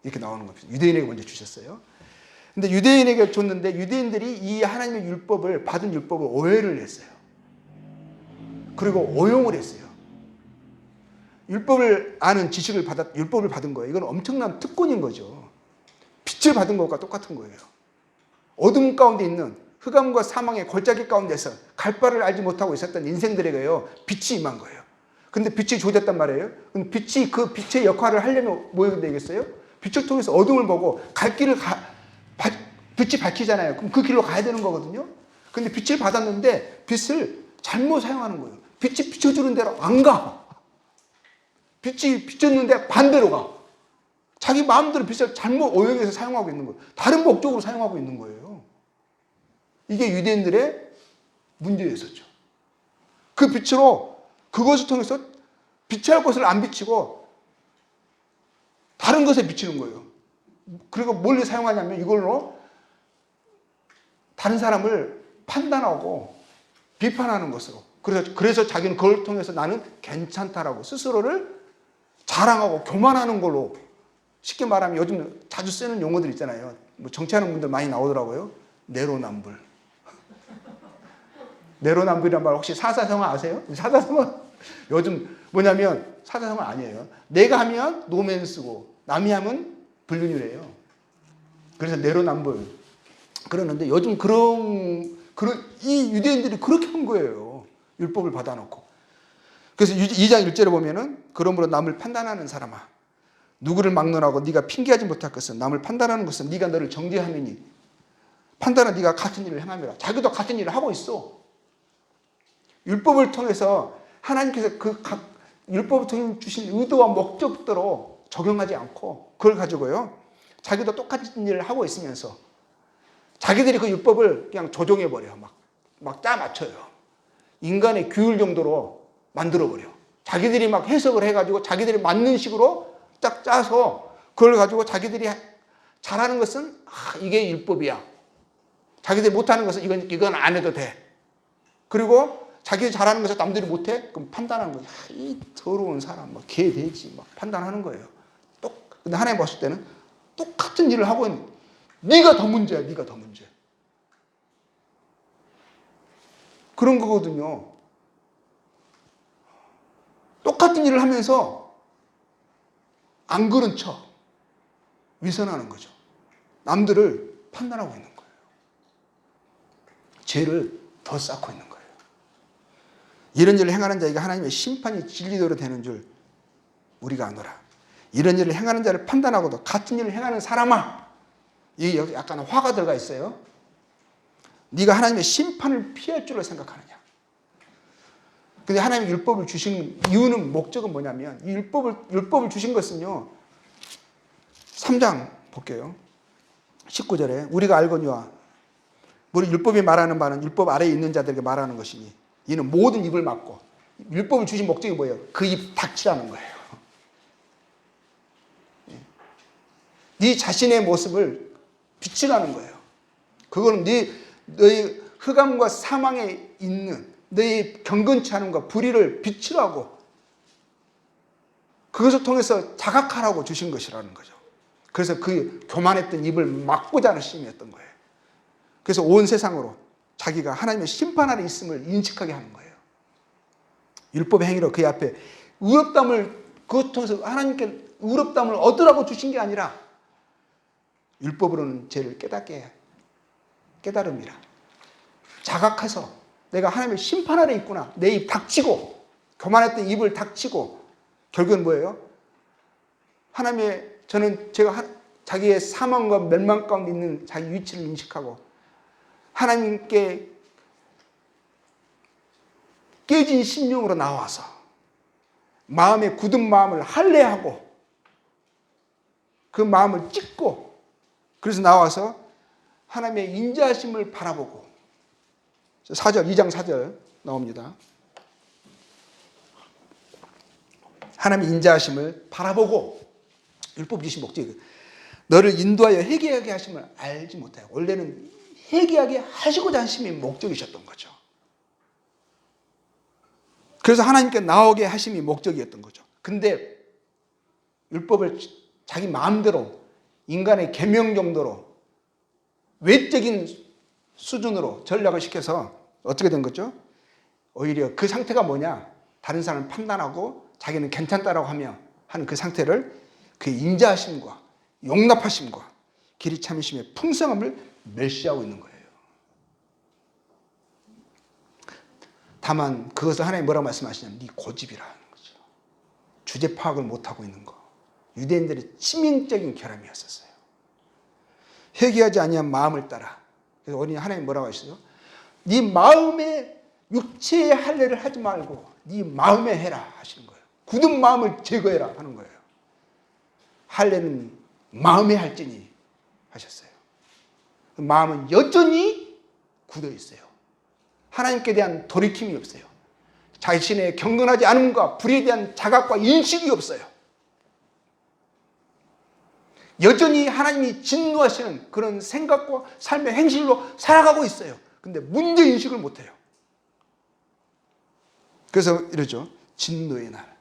이렇게 나오는 겁니다. 유대인에게 먼저 주셨어요. 근데 유대인에게 줬는데 유대인들이 이 하나님의 율법을 받은 율법을 오해를 했어요. 그리고 오용을 했어요. 율법을 아는 지식을 율법을 받은 거예요. 이건 엄청난 특권인 거죠. 빛을 받은 것과 똑같은 거예요. 어둠 가운데 있는 흑암과 사망의 골짜기 가운데서 갈 바를 알지 못하고 있었던 인생들에게요, 빛이 임한 거예요. 근데 빛이 조졌단 말이에요. 그럼 빛이 그 빛의 역할을 하려면 뭐 해야 되겠어요? 빛을 통해서 어둠을 보고 갈 길을 빛이 밝히잖아요. 그럼 그 길로 가야 되는 거거든요. 근데 빛을 받았는데 빛을 잘못 사용하는 거예요. 빛이 비춰주는 대로 안 가. 빛이 비쳤는데 반대로 가. 자기 마음대로 빛을 잘못 오용해서 사용하고 있는 거예요. 다른 목적으로 사용하고 있는 거예요. 이게 유대인들의 문제였었죠. 그 빛으로 그것을 통해서 빛할 것을 안 비치고 다른 것에 비치는 거예요. 그리고 뭘 사용하냐면 이걸로 다른 사람을 판단하고 비판하는 것으로. 그래서 자기는 그걸 통해서 나는 괜찮다라고 스스로를 자랑하고 교만하는 걸로, 쉽게 말하면 요즘 자주 쓰는 용어들 있잖아요. 뭐 정치하는 분들 많이 나오더라고요. 내로남불. 내로남불이란 말 혹시 사사성어 아세요? 사사성어 요즘 뭐냐면 사사성어 아니에요. 내가 하면 노맨스고 남이 하면 불륜이래요. 그래서 내로남불 그러는데 요즘 이 유대인들이 그렇게 한 거예요. 율법을 받아놓고. 그래서 2장 1절에 보면은 그러므로 남을 판단하는 사람아 누구를 막론하고 네가 핑계하지 못할 것은 남을 판단하는 것은 네가 너를 정죄함이니 판단은 네가 같은 일을 행함이라. 자기도 같은 일을 하고 있어. 율법을 통해서 하나님께서 그 각 율법을 통해 주신 의도와 목적대로 적용하지 않고 그걸 가지고요 자기도 똑같은 일을 하고 있으면서 자기들이 그 율법을 그냥 조종해버려. 막 짜맞춰요. 인간의 규율 정도로 만들어버려. 자기들이 막 해석을 해가지고 자기들이 맞는 식으로 딱 짜서 그걸 가지고 자기들이 잘하는 것은 이게 율법이야. 자기들이 못하는 것은 이건 안 해도 돼. 그리고 자기들이 잘하는 것을 남들이 못해? 그럼 판단하는 거야. 이 더러운 사람, 개, 돼지 막 판단하는 거예요. 근데 하나님 봤을 때는 똑같은 일을 하고 있는, 네가 더 문제야. 네가 더 문제. 그런 거거든요. 똑같은 일을 하면서 안 그런 척 위선하는 거죠. 남들을 판단하고 있는 거예요. 죄를 더 쌓고 있는 거예요. 이런 일을 행하는 자에게 하나님의 심판이 진리대로 되는 줄 우리가 아노라. 이런 일을 행하는 자를 판단하고도 같은 일을 행하는 사람아, 이 여기 약간 화가 들어가 있어요. 네가 하나님의 심판을 피할 줄로 생각하느냐. 근데 하나님이 율법을 주신 이유는, 목적은 뭐냐면, 이 율법을 주신 것은요, 3장 볼게요. 19절에 우리가 알거니와 우리 율법이 말하는 바는 율법 아래에 있는 자들에게 말하는 것이니 이는 모든 입을 막고, 율법을 주신 목적이 뭐예요? 그 입 닥치라는 거예요. 네 자신의 모습을 비치라는 거예요. 그거는 너의 흑암과 사망에 있는 너의 경건치 않음과 불의를 비치라고, 그것을 통해서 자각하라고 주신 것이라는 거죠. 그래서 그 교만했던 입을 막고자 하는 심이었던 거예요. 그래서 온 세상으로 자기가 하나님의 심판 아래 있음을 인식하게 하는 거예요. 율법의 행위로 그의 앞에 의롭다함을, 그것 통해서 하나님께 의롭다함을 얻으라고 주신 게 아니라 율법으로는 죄를 깨달음이라. 자각해서 내가 하나님의 심판 아래 있구나. 내 입 닥치고, 교만했던 입을 닥치고, 결국은 뭐예요? 제가 자기의 사망과 멸망 가운데 있는 자기 위치를 인식하고 하나님께 깨진 심령으로 나와서 마음의 굳은 마음을 할례하고 그 마음을 찢고, 그래서 나와서 하나님의 인자하심을 바라보고, 4절, 2장 4절 나옵니다. 하나님의 인자하심을 바라보고, 율법 주신 목적이 너를 인도하여 회개하게 하심을 알지 못해요. 원래는 회개하게 하시고자 하심이 목적이셨던 거죠. 그래서 하나님께 나오게 하심이 목적이었던 거죠. 근데 율법을 자기 마음대로 인간의 계명 정도로 외적인 수준으로 전략을 시켜서 어떻게 된 거죠? 오히려 그 상태가 뭐냐? 다른 사람을 판단하고 자기는 괜찮다라고 하며 하는 그 상태를 그 인자하심과 용납하심과 길이 참으심의 풍성함을 멸시하고 있는 거예요. 다만 그것을 하나님 뭐라고 말씀하시냐면 네 고집이라는 거죠. 주제 파악을 못하고 있는 거. 유대인들의 치명적인 결함이었었어요. 회개하지 아니한 마음을 따라. 그래서 어린이 하나님 뭐라고 하시죠? 네 마음에 육체의 할례를 하지 말고 네 마음에 해라 하시는 거예요. 굳은 마음을 제거해라 하는 거예요. 할례는 마음에 할지니 하셨어요. 마음은 여전히 굳어 있어요. 하나님께 대한 돌이킴이 없어요. 자신의 경건하지 않음과 불의에 대한 자각과 인식이 없어요. 여전히 하나님이 진노하시는 그런 생각과 삶의 행실로 살아가고 있어요. 근데 문제인식을 못해요. 그래서 이러죠. 진노의 날.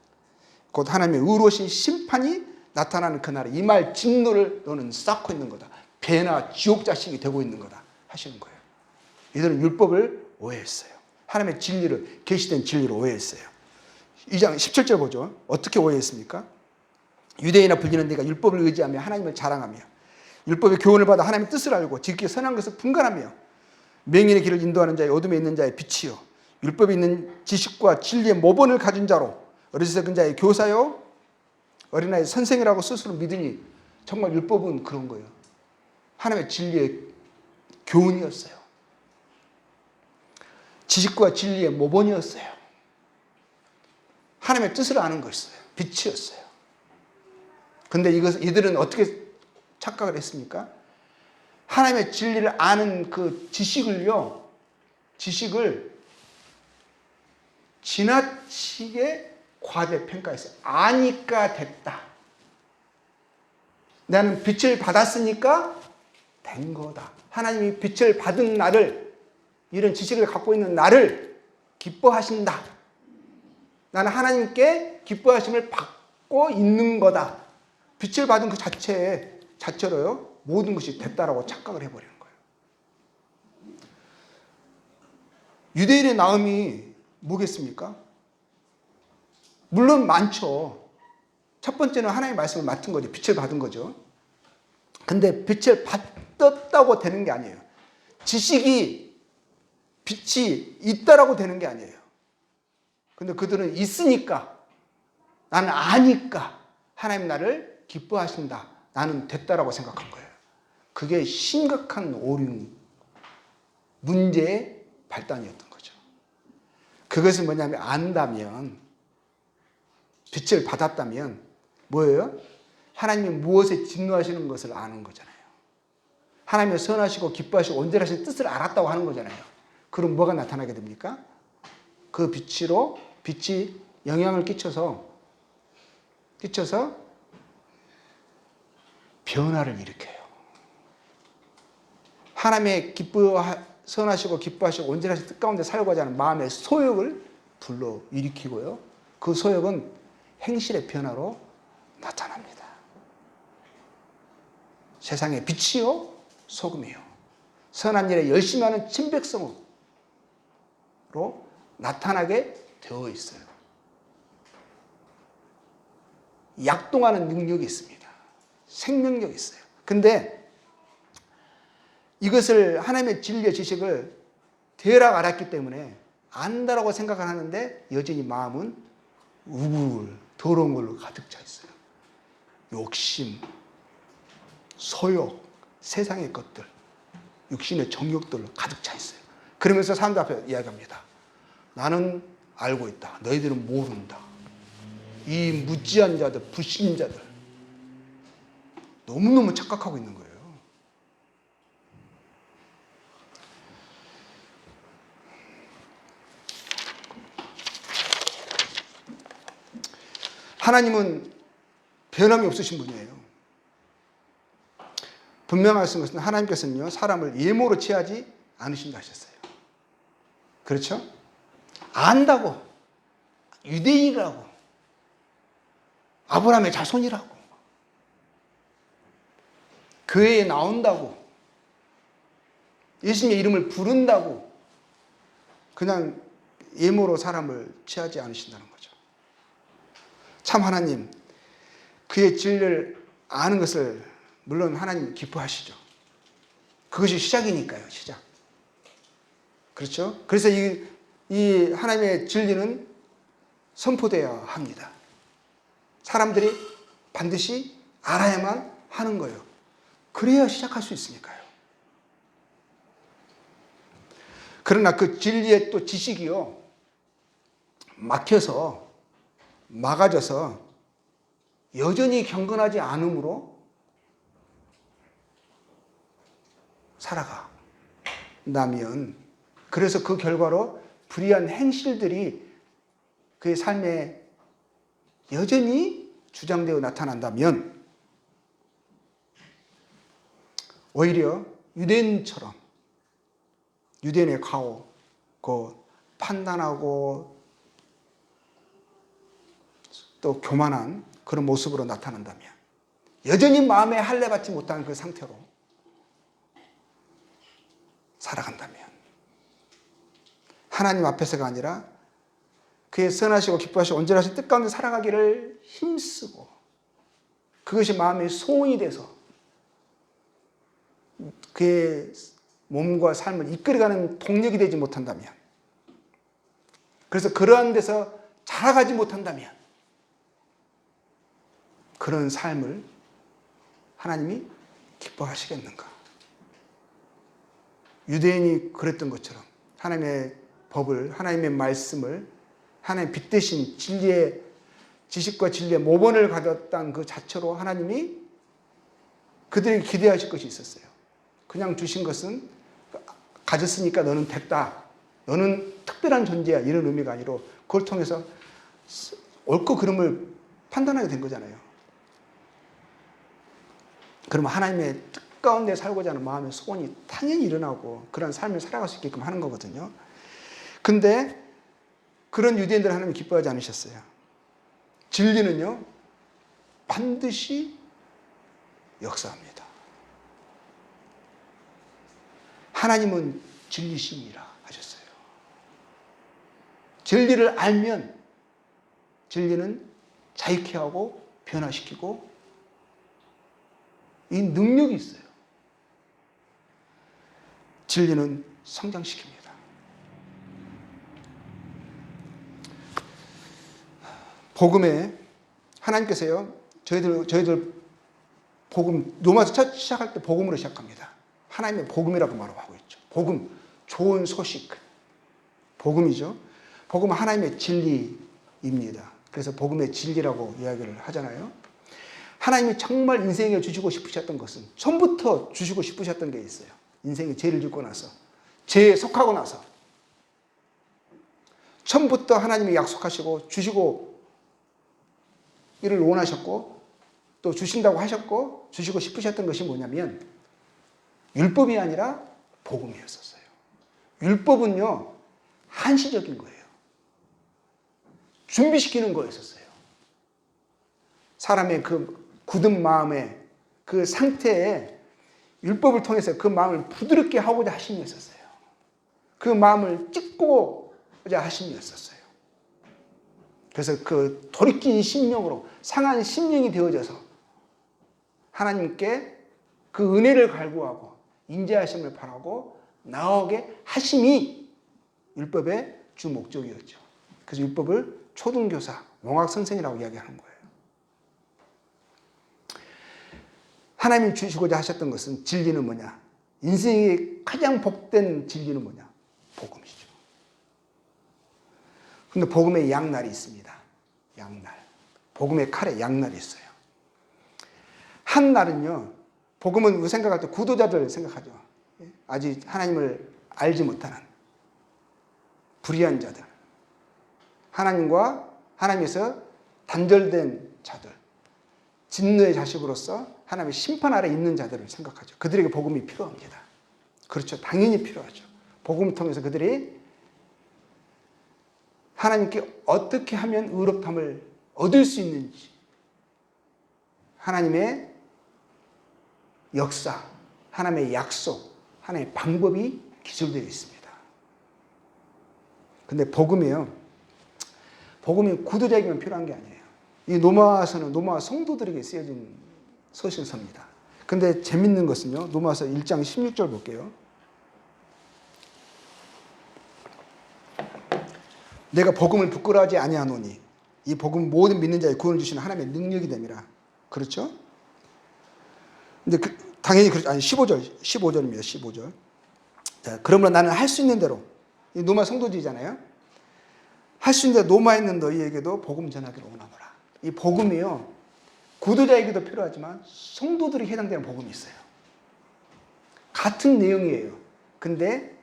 곧 하나님의 의로우신 심판이 나타나는 그날에 이 말 진노를 너는 쌓고 있는 거다. 배나 지옥 자식이 되고 있는 거다 하시는 거예요. 이들은 율법을 오해했어요. 하나님의 진리를, 계시된 진리를 오해했어요. 2장 17절 보죠. 어떻게 오해했습니까? 유대인이나 불리는 데가 율법을 의지하며 하나님을 자랑하며 율법의 교훈을 받아 하나님의 뜻을 알고 지극히 선한 것을 분간하며 명인의 길을 인도하는 자의 어둠에 있는 자의 빛이요 율법에 있는 지식과 진리의 모본을 가진 자로 어리석은 그 자의 교사요 어린아이의 선생이라고 스스로 믿으니 정말 율법은 그런 거예요. 하나님의 진리의 교훈이었어요. 지식과 진리의 모본이었어요. 하나님의 뜻을 아는 것이었어요. 빛이었어요. 근데 이들은 어떻게 착각을 했습니까? 하나님의 진리를 아는 그 지식을 지나치게 과대평가했어요. 아니까 됐다. 나는 빛을 받았으니까 된 거다. 하나님이 빛을 받은 나를, 이런 지식을 갖고 있는 나를 기뻐하신다. 나는 하나님께 기뻐하심을 받고 있는 거다. 빛을 받은 그 자체로요, 모든 것이 됐다라고 착각을 해버리는 거예요. 유대인의 나음이 뭐겠습니까? 물론 많죠. 첫 번째는 하나님의 말씀을 맡은 거죠. 빛을 받은 거죠. 근데 빛을 받았다고 되는 게 아니에요. 지식이, 빛이 있다라고 되는 게 아니에요. 근데 그들은 있으니까, 나는 아니까 하나님 나를 기뻐하신다. 나는 됐다라고 생각한 거예요. 그게 심각한 오류, 문제의 발단이었던 거죠. 그것은 뭐냐면 안다면, 빛을 받았다면 뭐예요? 하나님이 무엇에 진노하시는 것을 아는 거잖아요. 하나님의 선하시고 기뻐하시고 온전하신 뜻을 알았다고 하는 거잖아요. 그럼 뭐가 나타나게 됩니까? 그 빛이 영향을 끼쳐서 변화를 일으켜요. 하나님의 선하시고 기뻐하시고 온전하신 뜻 가운데 살고자 하는 마음의 소욕을 불러 일으키고요. 그 소욕은 행실의 변화로 나타납니다. 세상의 빛이요 소금이요 선한 일에 열심히 하는 친백성으로 나타나게 되어 있어요. 약동하는 능력이 있습니다. 생명력이 있어요. 근데 이것을 하나님의 진리의 지식을 대략 알았기 때문에 안다라고 생각을 하는데 여전히 마음은 우울, 더러운 걸로 가득 차 있어요. 욕심, 소욕, 세상의 것들, 육신의 정욕들로 가득 차 있어요. 그러면서 사람들 앞에 이야기합니다. 나는 알고 있다. 너희들은 모른다. 이 무지한 자들, 불신자들 너무너무 착각하고 있는 거예요. 하나님은 변함이 없으신 분이에요. 분명하신 것은 하나님께서는요, 사람을 예모로 취하지 않으신다 하셨어요. 그렇죠? 안다고, 유대인이라고, 아브라함의 자손이라고, 교회에 나온다고, 예수님의 이름을 부른다고 그냥 예모로 사람을 취하지 않으신다는 거죠. 참 하나님, 그의 진리를 아는 것을 물론 하나님 기뻐하시죠. 그것이 시작이니까요, 시작. 그렇죠? 그래서 이 하나님의 진리는 선포되어야 합니다. 사람들이 반드시 알아야만 하는 거예요. 그래야 시작할 수 있으니까요. 그러나 그 진리의 또 지식이요, 막아져서 여전히 경건하지 않으므로 살아간다면, 그래서 그 결과로 불의한 행실들이 그의 삶에 여전히 주장되어 나타난다면, 오히려 유대인처럼, 유대인의 가오, 그 판단하고 또 교만한 그런 모습으로 나타난다면, 여전히 마음에 할례받지 못한 그 상태로 살아간다면, 하나님 앞에서가 아니라 그의 선하시고 기뻐하시고 온전하신 뜻 가운데 살아가기를 힘쓰고 그것이 마음의 소원이 돼서 그의 몸과 삶을 이끌어가는 동력이 되지 못한다면, 그래서 그러한 데서 자라가지 못한다면, 그런 삶을 하나님이 기뻐하시겠는가? 유대인이 그랬던 것처럼 하나님의 법을, 하나님의 말씀을, 하나님의 빛 대신 진리의 지식과 진리의 모본을 가졌다는 그 자체로 하나님이 그들에게 기대하실 것이 있었어요. 그냥 주신 것은 가졌으니까 너는 됐다, 너는 특별한 존재야, 이런 의미가 아니라 그걸 통해서 옳고 그름을 판단하게 된 거잖아요. 그러면 하나님의 뜻 가운데 살고자 하는 마음의 소원이 당연히 일어나고 그런 삶을 살아갈 수 있게끔 하는 거거든요. 근데 그런 유대인들 하나님 기뻐하지 않으셨어요. 진리는요, 반드시 역사합니다. 하나님은 진리심이라 하셨어요. 진리를 알면 진리는 자유케 하고 변화시키고 이 능력이 있어요. 진리는 성장시킵니다. 복음에 하나님께서요, 저희들 복음, 로마서 첫 시작할 때 복음으로 시작합니다. 하나님의 복음이라고 말하고 있죠. 복음, 좋은 소식, 복음이죠. 복음은 하나님의 진리입니다. 그래서 복음의 진리라고 이야기를 하잖아요. 하나님이 정말 인생에 주시고 싶으셨던 것은, 처음부터 주시고 싶으셨던 게 있어요. 인생에 죄를 짓고 나서, 죄에 속하고 나서 처음부터 하나님이 약속하시고 주시고 이를 원하셨고 또 주신다고 하셨고 주시고 싶으셨던 것이 뭐냐면 율법이 아니라 복음이었었어요. 율법은요, 한시적인 거예요. 준비시키는 거였었어요. 사람의 그 굳은 마음에, 그 상태에 율법을 통해서 그 마음을 부드럽게 하고자 하심이었었어요. 그 마음을 찢고자 하심이었었어요. 그래서 그 돌이킨 심령으로 상한 심령이 되어져서 하나님께 그 은혜를 갈구하고 인자하심을 바라고 나오게 하심이 율법의 주 목적이었죠. 그래서 율법을 초등교사, 농학선생이라고 이야기하는 거예요. 하나님이 주시고자 하셨던 것은, 진리는 뭐냐? 인생의 가장 복된 진리는 뭐냐? 복음이죠. 근데 복음의 양날이 있습니다. 양날. 복음의 칼에 양날이 있어요. 한 날은요, 복음은 우리 생각할 때 구도자들 생각하죠. 아직 하나님을 알지 못하는 불의한 자들, 하나님에서 단절된 자들, 진노의 자식으로서 하나님의 심판 아래 있는 자들을 생각하죠. 그들에게 복음이 필요합니다. 그렇죠. 당연히 필요하죠. 복음을 통해서 그들이 하나님께 어떻게 하면 의롭다함을 얻을 수 있는지, 하나님의 역사, 하나님의 약속, 하나님의 방법이 기술되어 있습니다. 근데 복음이 구도자에게만 필요한 게 아니에요. 이 노마서는 노마 성도들에게 쓰여진 서신서입니다. 근데 재밌는 것은요, 노마서 1장 16절 볼게요. 내가 복음을 부끄러워하지 아니하노니 이 복음 모든 믿는 자의 구원을 주시는 하나님의 능력이 됨이라. 그렇죠? 근데 당연히 그렇죠. 아니 15절입니다. 15절. 자, 그러므로 나는 할 수 있는 대로, 이 노마 성도들이잖아요. 할 수 있는 대로 노마에 있는 너희에게도 복음 전하기를 원하노라. 이 복음이요, 구도자에게도 필요하지만 성도들이 해당되는 복음이 있어요. 같은 내용이에요. 근데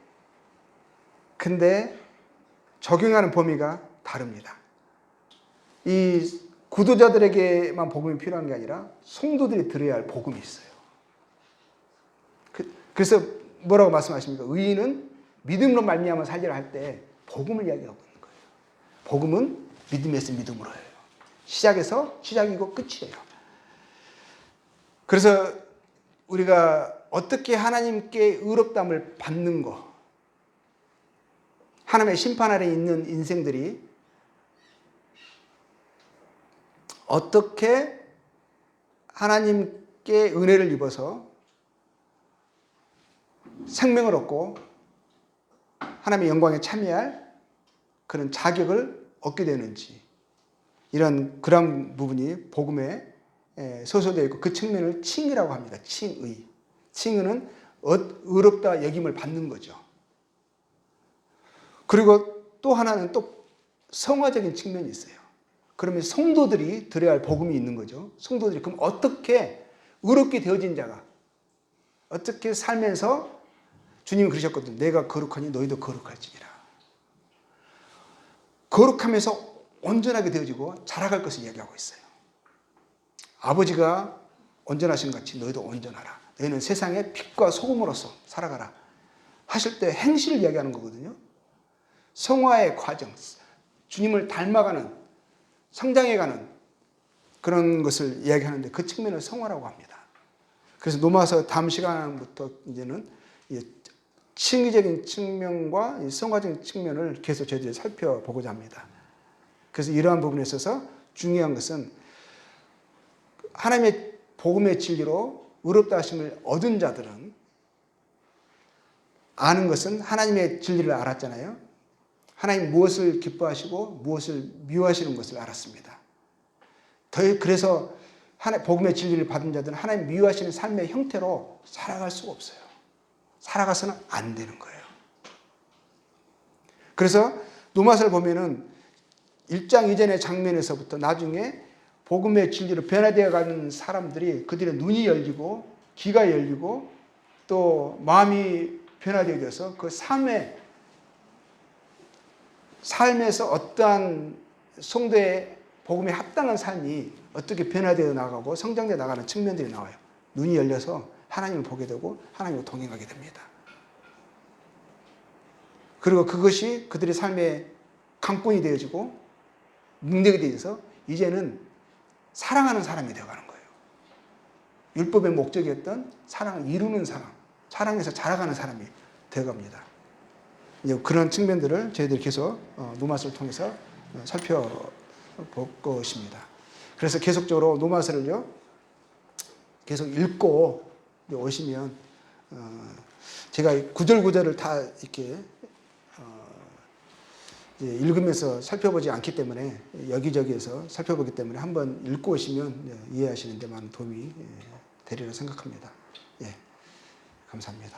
적용하는 범위가 다릅니다. 이 구도자들에게만 복음이 필요한 게 아니라 성도들이 들어야 할 복음이 있어요. 그래서 뭐라고 말씀하십니까? 의인은 믿음으로 말미암아 살리라 할 때 복음을 이야기하고 있는 거예요. 복음은 믿음에서 믿음으로예요. 시작이고 끝이에요. 그래서 우리가 어떻게 하나님께 의롭다함을 받는 거, 하나님의 심판 아래 있는 인생들이 어떻게 하나님께 은혜를 입어서 생명을 얻고 하나님의 영광에 참여할 그런 자격을 얻게 되는지, 그런 부분이 복음에 소설되어 있고, 그 측면을 칭의라고 합니다. 칭의. 칭의는 의롭다 여김을 받는 거죠. 그리고 또 하나는 또 성화적인 측면이 있어요. 그러면 성도들이 들어야 할 복음이 있는 거죠. 성도들이 그럼 어떻게 의롭게 되어진 자가 어떻게 살면서, 주님이 그러셨거든요. 내가 거룩하니 너희도 거룩할지니라. 거룩하면서 온전하게 되어지고 자라갈 것을 이야기하고 있어요. 아버지가 온전하신 것 같이 너희도 온전하라. 너희는 세상의 빛과 소금으로서 살아가라 하실 때 행실을 이야기하는 거거든요. 성화의 과정, 주님을 닮아가는, 성장해가는 그런 것을 이야기하는데 그 측면을 성화라고 합니다. 그래서 노마서 다음 시간부터 이제는 칭의적인 측면과 성화적인 측면을 계속 저희들이 살펴보고자 합니다. 그래서 이러한 부분에 있어서 중요한 것은 하나님의 복음의 진리로 의롭다 하심을 얻은 자들은 아는 것은 하나님의 진리를 알았잖아요. 하나님 무엇을 기뻐하시고 무엇을 미워하시는 것을 알았습니다. 그래서 복음의 진리를 받은 자들은 하나님 미워하시는 삶의 형태로 살아갈 수가 없어요. 살아가서는 안 되는 거예요. 그래서 노마서를 보면은 1장 이전의 장면에서부터 나중에 복음의 진리로 변화되어 가는 사람들이, 그들의 눈이 열리고 귀가 열리고 또 마음이 변화되어서 그 삶에서 어떠한 성도의 복음에 합당한 삶이 어떻게 변화되어 나가고 성장되어 나가는 측면들이 나와요. 눈이 열려서 하나님을 보게 되고 하나님과 동행하게 됩니다. 그리고 그것이 그들의 삶의 강권이 되어지고 능력이 되어서 이제는 사랑하는 사람이 되어가는 거예요. 율법의 목적이었던 사랑을 이루는 사람, 사랑에서 자라가는 사람이 되어갑니다. 이제 그런 측면들을 저희들이 계속 노마서를 통해서 살펴볼 것입니다. 그래서 계속적으로 노마서를요, 계속 읽고 오시면 제가 구절구절을 다 이렇게 읽으면서 살펴보지 않기 때문에, 여기저기에서 살펴보기 때문에 한번 읽고 오시면 이해하시는 데 많은 도움이 되리라 생각합니다. 예, 감사합니다.